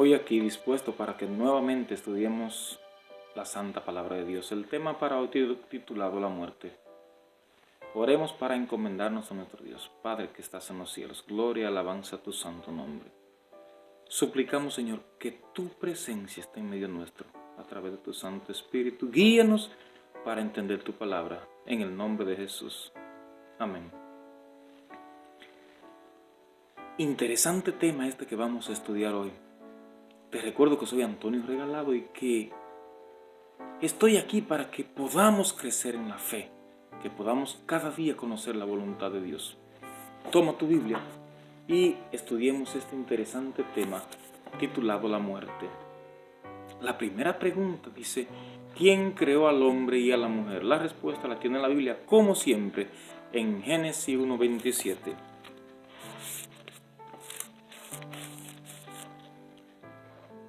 hoy aquí dispuesto para que nuevamente estudiemos la santa palabra de Dios. El tema para hoy titulado La muerte. Oremos para encomendarnos a nuestro Dios. Padre que estás en los cielos, gloria y alabanza a tu santo nombre. Suplicamos, Señor, que tu presencia esté en medio nuestro, a través de tu Santo Espíritu. Guíanos para entender tu palabra, en el nombre de Jesús. Amén. Interesante tema este que vamos a estudiar hoy. Te recuerdo que soy Antonio Regalado y que estoy aquí para que podamos crecer en la fe, que podamos cada día conocer la voluntad de Dios. Toma tu Biblia y estudiemos este interesante tema titulado La muerte. La primera pregunta dice, ¿quién creó al hombre y a la mujer? La respuesta la tiene la Biblia, como siempre, en Génesis 1:27.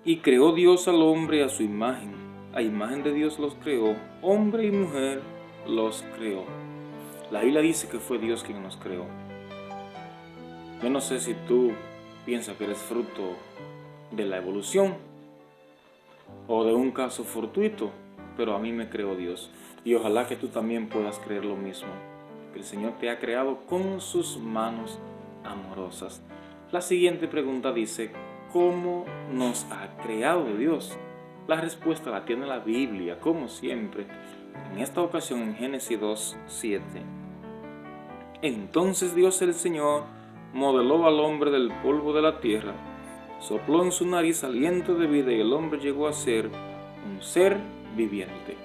Y creó Dios al hombre a su imagen. A imagen de Dios los creó, hombre y mujer los creó. La Biblia dice que fue Dios quien nos creó. Yo no sé si tú piensas que eres fruto de la evolución o de un caso fortuito, pero a mí me creó Dios. Y ojalá que tú también puedas creer lo mismo, que el Señor te ha creado con sus manos amorosas. La siguiente pregunta dice, ¿cómo nos ha creado Dios? La respuesta la tiene la Biblia, como siempre, en esta ocasión en Génesis 2:7. Entonces Dios el Señor modeló al hombre del polvo de la tierra, sopló en su nariz aliento de vida y el hombre llegó a ser un ser viviente.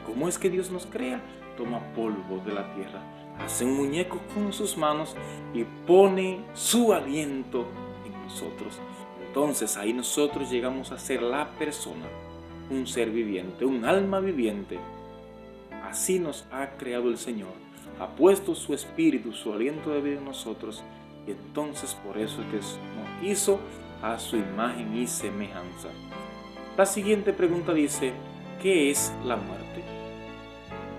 ¿Cómo es que Dios nos crea? Toma polvo de la tierra, hace un muñeco con sus manos y pone su aliento en nosotros. Entonces ahí nosotros llegamos a ser la persona, un ser viviente, un alma viviente. Así nos ha creado el Señor, ha puesto su espíritu, su aliento de vida en nosotros, y entonces por eso es que nos hizo a su imagen y semejanza. La siguiente pregunta dice, ¿qué es la muerte?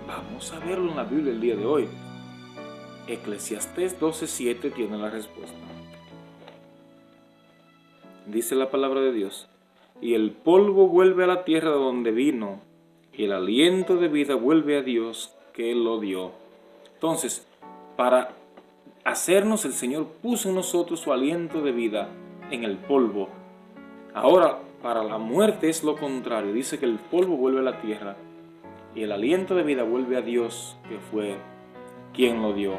Vamos a verlo en la Biblia el día de hoy. Eclesiastés 12:7 tiene la respuesta. Dice la palabra de Dios, y el polvo vuelve a la tierra de donde vino, y el aliento de vida vuelve a Dios que lo dio. Entonces, para hacernos, el Señor puso en nosotros su aliento de vida en el polvo. Ahora, para la muerte es lo contrario. Dice que el polvo vuelve a la tierra y el aliento de vida vuelve a Dios, que fue quien lo dio.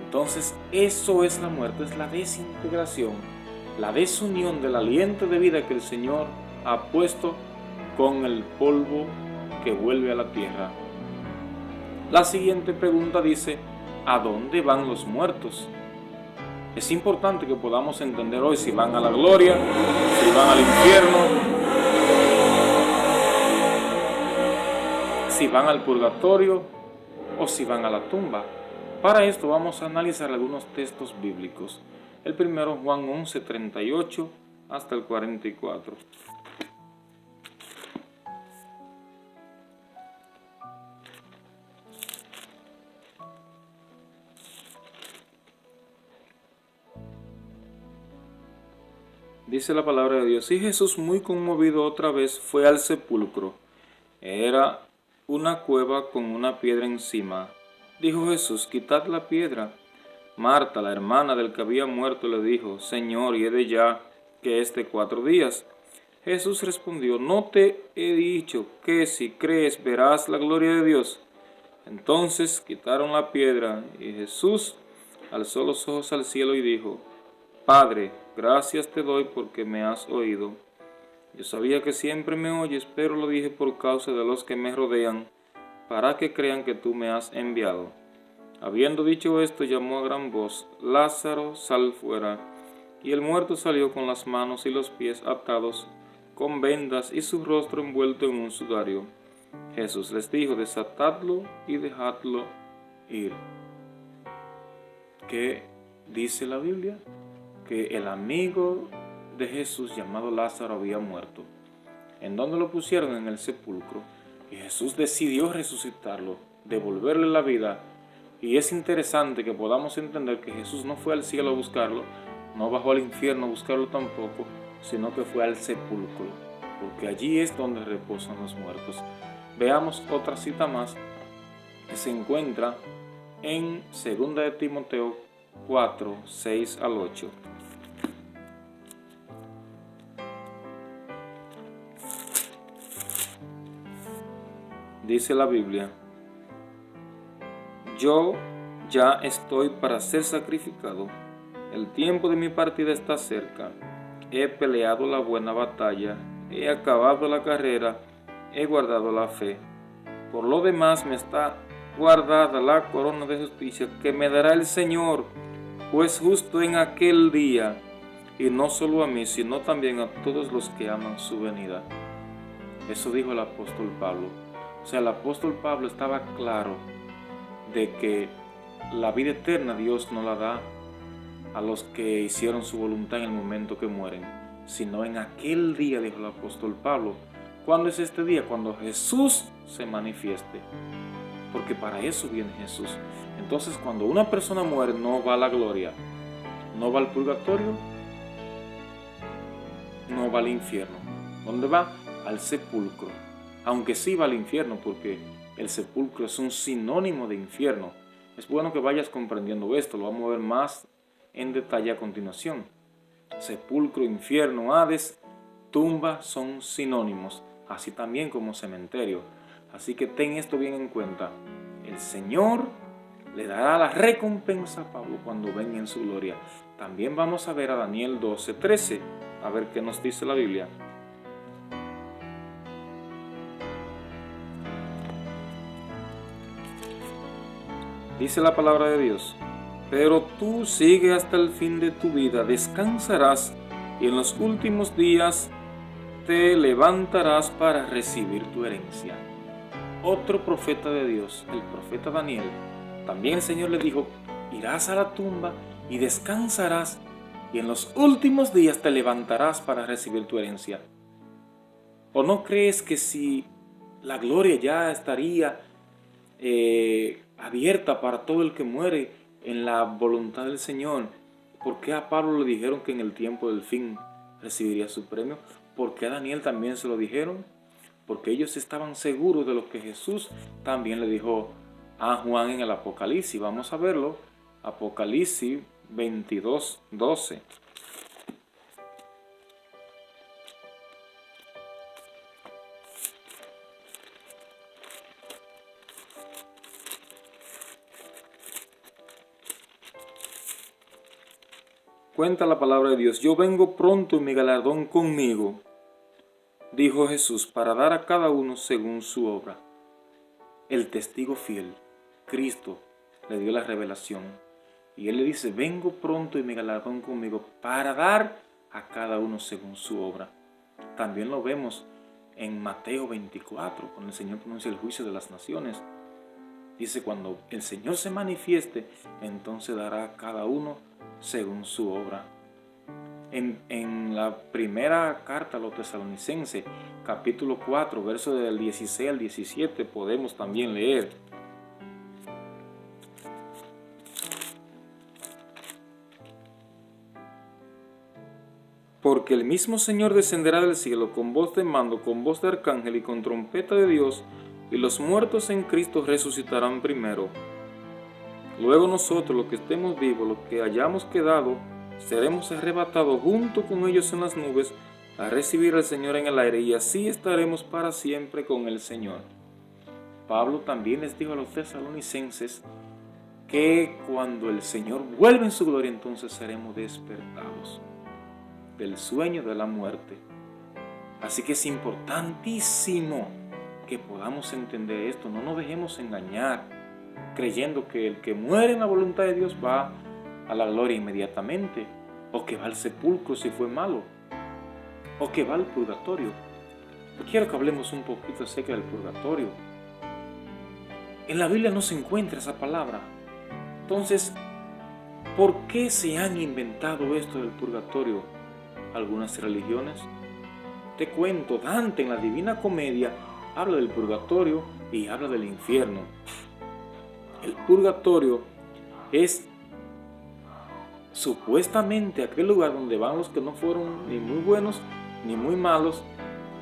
Entonces, eso es la muerte, es la desintegración, la desunión del aliento de vida que el Señor ha puesto con el polvo que vuelve a la tierra. La siguiente pregunta dice, ¿a dónde van los muertos? Es importante que podamos entender hoy si van a la gloria, si van al infierno, si van al purgatorio o si van a la tumba. Para esto vamos a analizar algunos textos bíblicos. El primero, Juan 11:38 hasta el 44. Dice la palabra de Dios, y Jesús, muy conmovido otra vez, fue al sepulcro. Era una cueva con una piedra encima. Dijo Jesús, quitad la piedra. Marta, la hermana del que había muerto, le dijo, Señor, hiede ya, que es de 4 días. Jesús respondió, ¿no te he dicho que si crees verás la gloria de Dios? Entonces quitaron la piedra, y Jesús alzó los ojos al cielo y dijo, Padre, gracias te doy porque me has oído. Yo sabía que siempre me oyes, pero lo dije por causa de los que me rodean, para que crean que tú me has enviado. Habiendo dicho esto, llamó a gran voz, Lázaro, sal fuera. Y el muerto salió con las manos y los pies atados, con vendas y su rostro envuelto en un sudario. Jesús les dijo, desatadlo y dejadlo ir. ¿Qué dice la Biblia? Que el amigo de Jesús llamado Lázaro había muerto. ¿En dónde lo pusieron? En el sepulcro. Y Jesús decidió resucitarlo, devolverle la vida. Y es interesante que podamos entender que Jesús no fue al cielo a buscarlo, no bajó al infierno a buscarlo tampoco, sino que fue al sepulcro, porque allí es donde reposan los muertos. Veamos otra cita más que se encuentra en 2 de Timoteo 4, 6 al 8. Dice la Biblia: yo ya estoy para ser sacrificado, el tiempo de mi partida está cerca. He peleado la buena batalla, he acabado la carrera, he guardado la fe. Por lo demás me está guardada la corona de justicia que me dará el Señor, juez justo en aquel día, y no solo a mí, sino también a todos los que aman su venida. Eso dijo el apóstol Pablo. O sea, el apóstol Pablo estaba claro de que la vida eterna Dios no la da a los que hicieron su voluntad en el momento que mueren, sino en aquel día, dijo el apóstol Pablo. ¿Cuándo es este día? Cuando Jesús se manifieste, porque para eso viene Jesús. Entonces, cuando una persona muere, no va a la gloria, no va al purgatorio, no va al infierno. ¿Dónde va? Al sepulcro. Aunque sí va al infierno, porque el sepulcro es un sinónimo de infierno. Es bueno que vayas comprendiendo esto, lo vamos a ver más en detalle a continuación. Sepulcro, infierno, Hades, tumba son sinónimos, así también como cementerio. Así que ten esto bien en cuenta. El Señor le dará la recompensa a Pablo cuando venga en su gloria. También vamos a ver a Daniel 12:13, a ver qué nos dice la Biblia. Dice la palabra de Dios: pero tú sigue hasta el fin de tu vida, descansarás y en los últimos días te levantarás para recibir tu herencia. Otro profeta de Dios, el profeta Daniel, también el Señor le dijo: irás a la tumba y descansarás y en los últimos días te levantarás para recibir tu herencia. ¿O no crees que si la gloria ya estaría abierta para todo el que muere en la voluntad del Señor? ¿Por qué a Pablo le dijeron que en el tiempo del fin recibiría su premio? ¿Por qué a Daniel también se lo dijeron? Porque ellos estaban seguros de lo que Jesús también le dijo a Juan en el Apocalipsis. Vamos a verlo. Apocalipsis 22:12. Cuenta la palabra de Dios: yo vengo pronto y mi galardón conmigo, dijo Jesús, para dar a cada uno según su obra. El testigo fiel, Cristo, le dio la revelación. Y él le dice: vengo pronto y mi galardón conmigo, para dar a cada uno según su obra. También lo vemos en Mateo 24, cuando el Señor pronuncia el juicio de las naciones. Dice: cuando el Señor se manifieste, entonces dará a cada uno según su obra. En la primera carta a los Tesalonicenses, capítulo 4, versos del 16 al 17, podemos también leer: porque el mismo Señor descenderá del cielo con voz de mando, con voz de arcángel y con trompeta de Dios, y los muertos en Cristo resucitarán primero. Luego nosotros, los que estemos vivos, los que hayamos quedado, seremos arrebatados junto con ellos en las nubes a recibir al Señor en el aire, y así estaremos para siempre con el Señor. Pablo también les dijo a los tesalonicenses que cuando el Señor vuelva en su gloria, entonces seremos despertados del sueño de la muerte. Así que es importantísimo que podamos entender esto. No nos dejemos engañar creyendo que el que muere en la voluntad de Dios va a la gloria inmediatamente, o que va al sepulcro si fue malo, o que va al purgatorio. Quiero que hablemos un poquito acerca del purgatorio. En la Biblia no se encuentra esa palabra. Entonces, ¿por qué se han inventado esto del purgatorio algunas religiones? Te cuento, Dante en la Divina Comedia habla del purgatorio y habla del infierno. El purgatorio es supuestamente aquel lugar donde van los que no fueron ni muy buenos ni muy malos,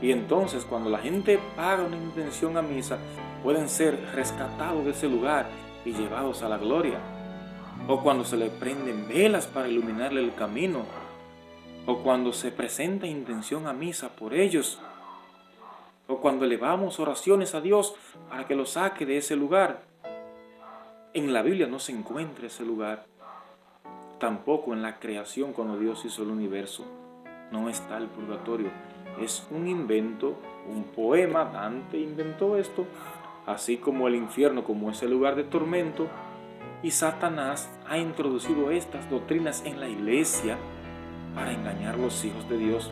y entonces cuando la gente paga una intención a misa, pueden ser rescatados de ese lugar y llevados a la gloria. O cuando se le prenden velas para iluminarle el camino, o cuando se presenta intención a misa por ellos, o cuando elevamos oraciones a Dios para que los saque de ese lugar. En la Biblia no se encuentra ese lugar, tampoco en la creación cuando Dios hizo el universo. No está el purgatorio, es un invento, un poema. Dante inventó esto, así como el infierno como ese lugar de tormento, y Satanás ha introducido estas doctrinas en la iglesia para engañar a los hijos de Dios,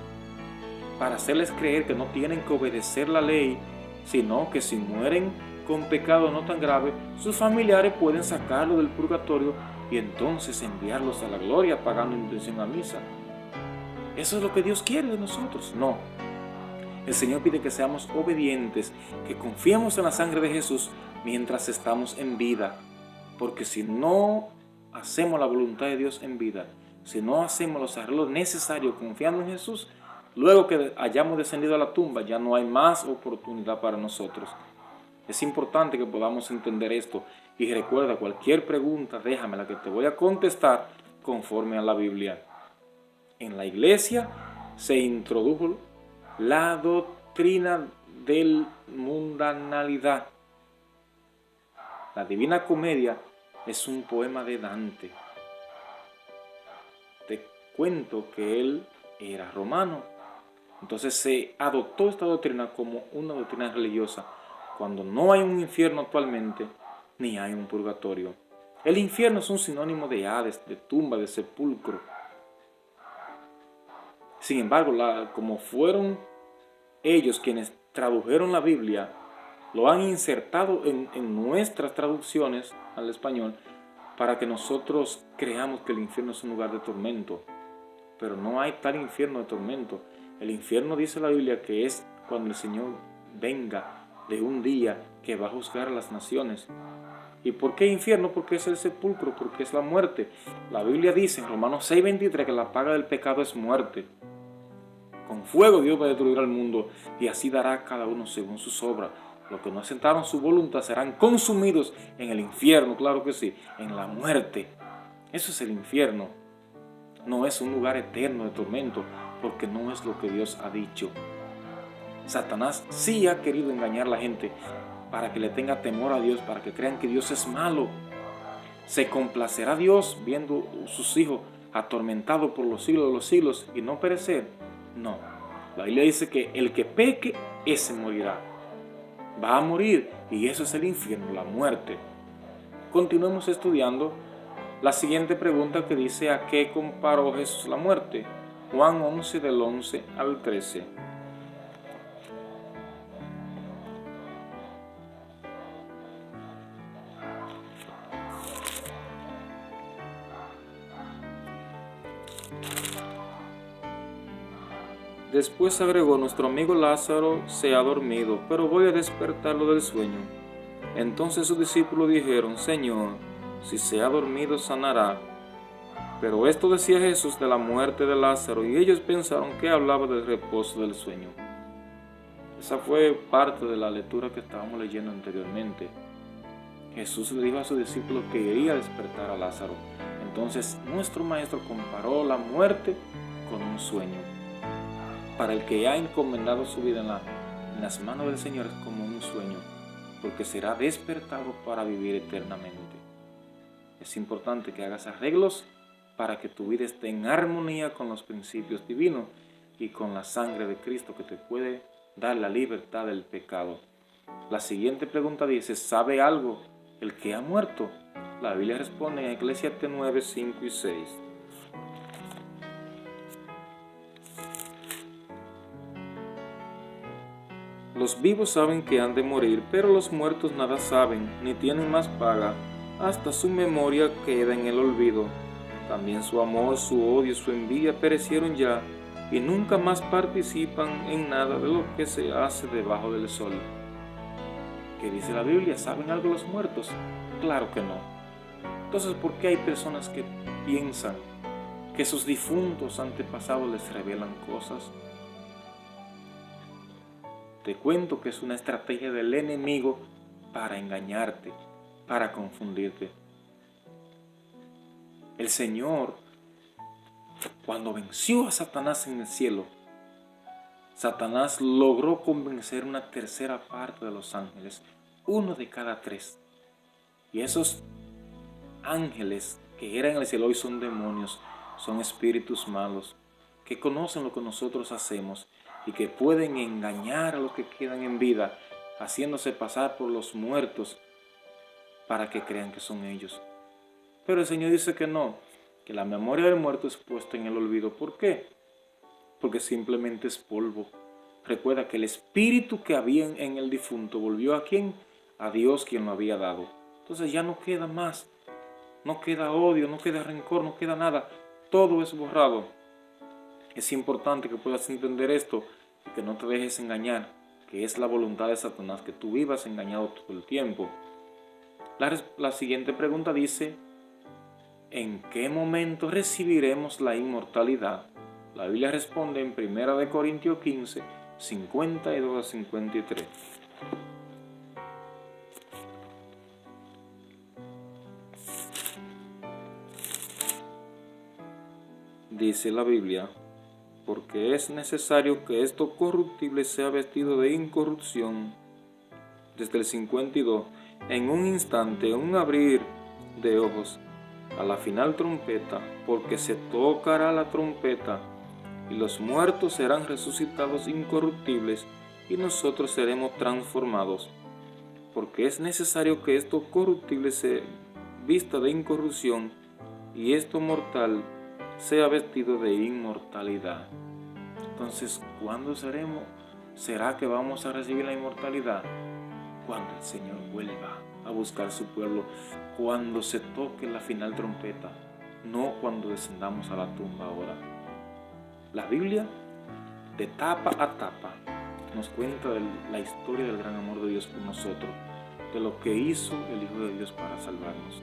para hacerles creer que no tienen que obedecer la ley, sino que si mueren con pecado no tan grave, sus familiares pueden sacarlo del purgatorio y entonces enviarlos a la gloria pagando intención a misa. ¿Eso es lo que Dios quiere de nosotros? No. El Señor pide que seamos obedientes, que confiemos en la sangre de Jesús mientras estamos en vida, porque si no hacemos la voluntad de Dios en vida, si no hacemos los arreglos necesarios confiando en Jesús, luego que hayamos descendido a la tumba ya no hay más oportunidad para nosotros. Es importante que podamos entender esto, y recuerda, cualquier pregunta déjamela que te voy a contestar conforme a la Biblia. En la iglesia se introdujo la doctrina de mundanalidad. La Divina Comedia es un poema de Dante. Te cuento que él era romano. Entonces se adoptó esta doctrina como una doctrina religiosa, cuando no hay un infierno actualmente, ni hay un purgatorio. El infierno es un sinónimo de Hades, de tumba, de sepulcro. Sin embargo, como fueron ellos quienes tradujeron la Biblia, lo han insertado en nuestras traducciones al español para que nosotros creamos que el infierno es un lugar de tormento. Pero no hay tal infierno de tormento. El infierno, dice la Biblia, que es cuando el Señor venga de un día que va a juzgar a las naciones. ¿Y por qué infierno? Porque es el sepulcro, porque es la muerte. La Biblia dice en Romanos 6:23 que la paga del pecado es muerte. Con fuego Dios va a destruir al mundo y así dará a cada uno según sus obras. Los que no asentaron su voluntad serán consumidos en el infierno, claro que sí, en la muerte. Eso es el infierno. No es un lugar eterno de tormento, porque no es lo que Dios ha dicho. Satanás sí ha querido engañar a la gente para que le tenga temor a Dios, para que crean que Dios es malo. ¿Se complacerá Dios viendo a sus hijos atormentados por los siglos de los siglos y no perecer? No. La Biblia dice que el que peque, ese morirá. Va a morir, y eso es el infierno, la muerte. Continuemos estudiando la siguiente pregunta que dice: ¿a qué comparó Jesús la muerte? Juan 11 del 11 al 13. Después agregó: nuestro amigo Lázaro se ha dormido, pero voy a despertarlo del sueño. Entonces sus discípulos dijeron: Señor, si se ha dormido sanará. Pero esto decía Jesús de la muerte de Lázaro, y ellos pensaron que hablaba del reposo del sueño. Esa fue parte de la lectura que estábamos leyendo anteriormente. Jesús le dijo a sus discípulos que iría a despertar a Lázaro. Entonces nuestro maestro comparó la muerte con un sueño. Para el que ha encomendado su vida en las manos del Señor es como un sueño, porque será despertado para vivir eternamente. Es importante que hagas arreglos para que tu vida esté en armonía con los principios divinos y con la sangre de Cristo, que te puede dar la libertad del pecado. La siguiente pregunta dice: ¿sabe algo el que ha muerto? La Biblia responde en Eclesiastés 9, 5 y 6. Los vivos saben que han de morir, pero los muertos nada saben, ni tienen más paga. Hasta su memoria queda en el olvido. También su amor, su odio, su envidia perecieron ya, y nunca más participan en nada de lo que se hace debajo del sol. ¿Qué dice la Biblia? ¿Saben algo los muertos? Claro que no. Entonces, ¿por qué hay personas que piensan que sus difuntos antepasados les revelan cosas. Te cuento que es una estrategia del enemigo para engañarte, para confundirte. El Señor, cuando venció a Satanás en el cielo, Satanás logró convencer una tercera parte de los ángeles, 1 de cada 3. Y esos ángeles que eran en el cielo hoy son demonios, son espíritus malos, que conocen lo que nosotros hacemos y que pueden engañar a los que quedan en vida, haciéndose pasar por los muertos para que crean que son ellos. Pero el Señor dice que no, que la memoria del muerto es puesta en el olvido. ¿Por qué? Porque simplemente es polvo. Recuerda que el espíritu que había en el difunto volvió ¿a quién? A Dios, quien lo había dado. Entonces ya no queda más, no queda odio, no queda rencor, no queda nada. Todo es borrado. Es importante que puedas entender esto y que no te dejes engañar, que es la voluntad de Satanás, que tú vivas engañado todo el tiempo. La siguiente pregunta dice: ¿en qué momento recibiremos la inmortalidad? La Biblia responde en 1 Corintios 15, 52 a 53. Dice la Biblia: porque es necesario que esto corruptible sea vestido de incorrupción. Desde el 52, en un instante, un abrir de ojos, a la final trompeta, porque se tocará la trompeta, y los muertos serán resucitados incorruptibles, y nosotros seremos transformados. Porque es necesario que esto corruptible se vista de incorrupción, y esto mortal sea vestido de inmortalidad. Entonces, ¿cuándo seremos? ¿Será que vamos a recibir la inmortalidad? Cuando el Señor vuelva a buscar su pueblo, cuando se toque la final trompeta, no cuando descendamos a la tumba ahora. La Biblia, de tapa a tapa, nos cuenta de la historia del gran amor de Dios por nosotros, de lo que hizo el Hijo de Dios para salvarnos.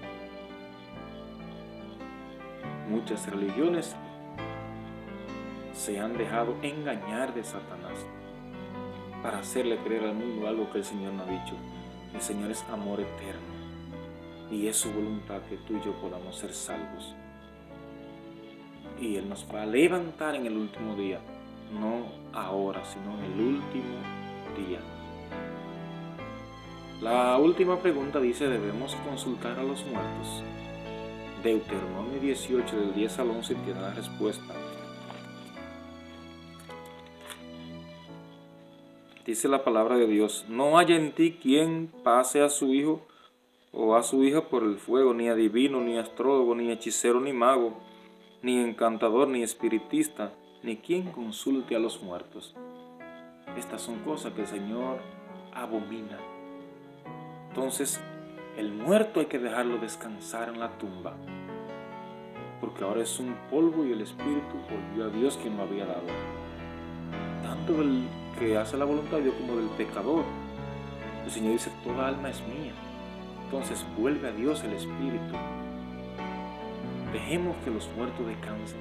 Muchas religiones se han dejado engañar de Satanás para hacerle creer al mundo algo que el Señor no ha dicho. El Señor es amor eterno y es su voluntad que tú y yo podamos ser salvos. Y Él nos va a levantar en el último día, no ahora, sino en el último día. La última pregunta dice: ¿debemos consultar a los muertos? Deuteronomio 18, del 10 al 11 tiene la respuesta. Dice la palabra de Dios: no haya en ti quien pase a su hijo o a su hija por el fuego, ni adivino, ni astrólogo, ni hechicero, ni mago, ni encantador, ni espiritista, ni quien consulte a los muertos. Estas son cosas que el Señor abomina. Entonces, el muerto hay que dejarlo descansar en la tumba, porque ahora es un polvo y el espíritu volvió a Dios, quien lo había dado. Tanto del que hace la voluntad de Dios como del pecador. El Señor dice: toda alma es mía. Entonces vuelve a Dios el espíritu. Dejemos que los muertos descansen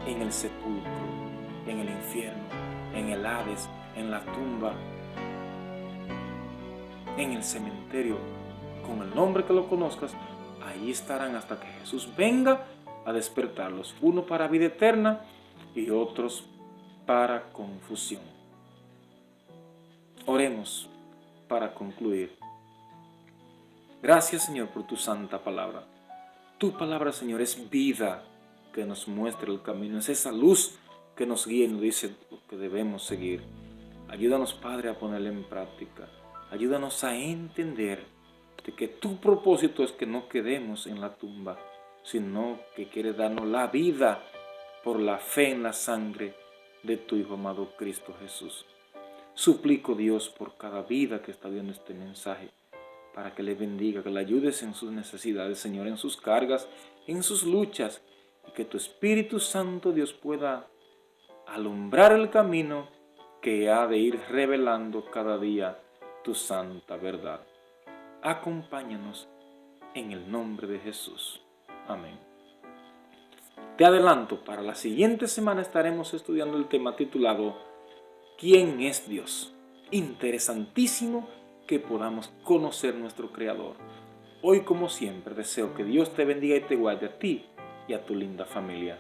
en el sepulcro, en el infierno, en el Hades, en la tumba, en el cementerio. Con el nombre que lo conozcas, ahí estarán hasta que Jesús venga a despertarlos, uno para vida eterna y otros para confusión. Oremos para concluir. Gracias, Señor, por tu santa palabra. Tu palabra, Señor, es vida que nos muestra el camino, es esa luz que nos guía y nos dice lo que debemos seguir. Ayúdanos, Padre, a ponerla en práctica. Ayúdanos a entender de que tu propósito es que no quedemos en la tumba, sino que quieres darnos la vida por la fe en la sangre de tu Hijo amado Cristo Jesús. Suplico, Dios, por cada vida que está viendo este mensaje, para que le bendiga, que le ayudes en sus necesidades, Señor, en sus cargas, en sus luchas, y que tu Espíritu Santo, Dios, pueda alumbrar el camino que ha de ir revelando cada día tu santa verdad. Acompáñanos en el nombre de Jesús. Amén. Te adelanto, para la siguiente semana estaremos estudiando el tema titulado ¿Quién es Dios? Interesantísimo que podamos conocer nuestro Creador. Hoy, como siempre, deseo que Dios te bendiga y te guarde a ti y a tu linda familia.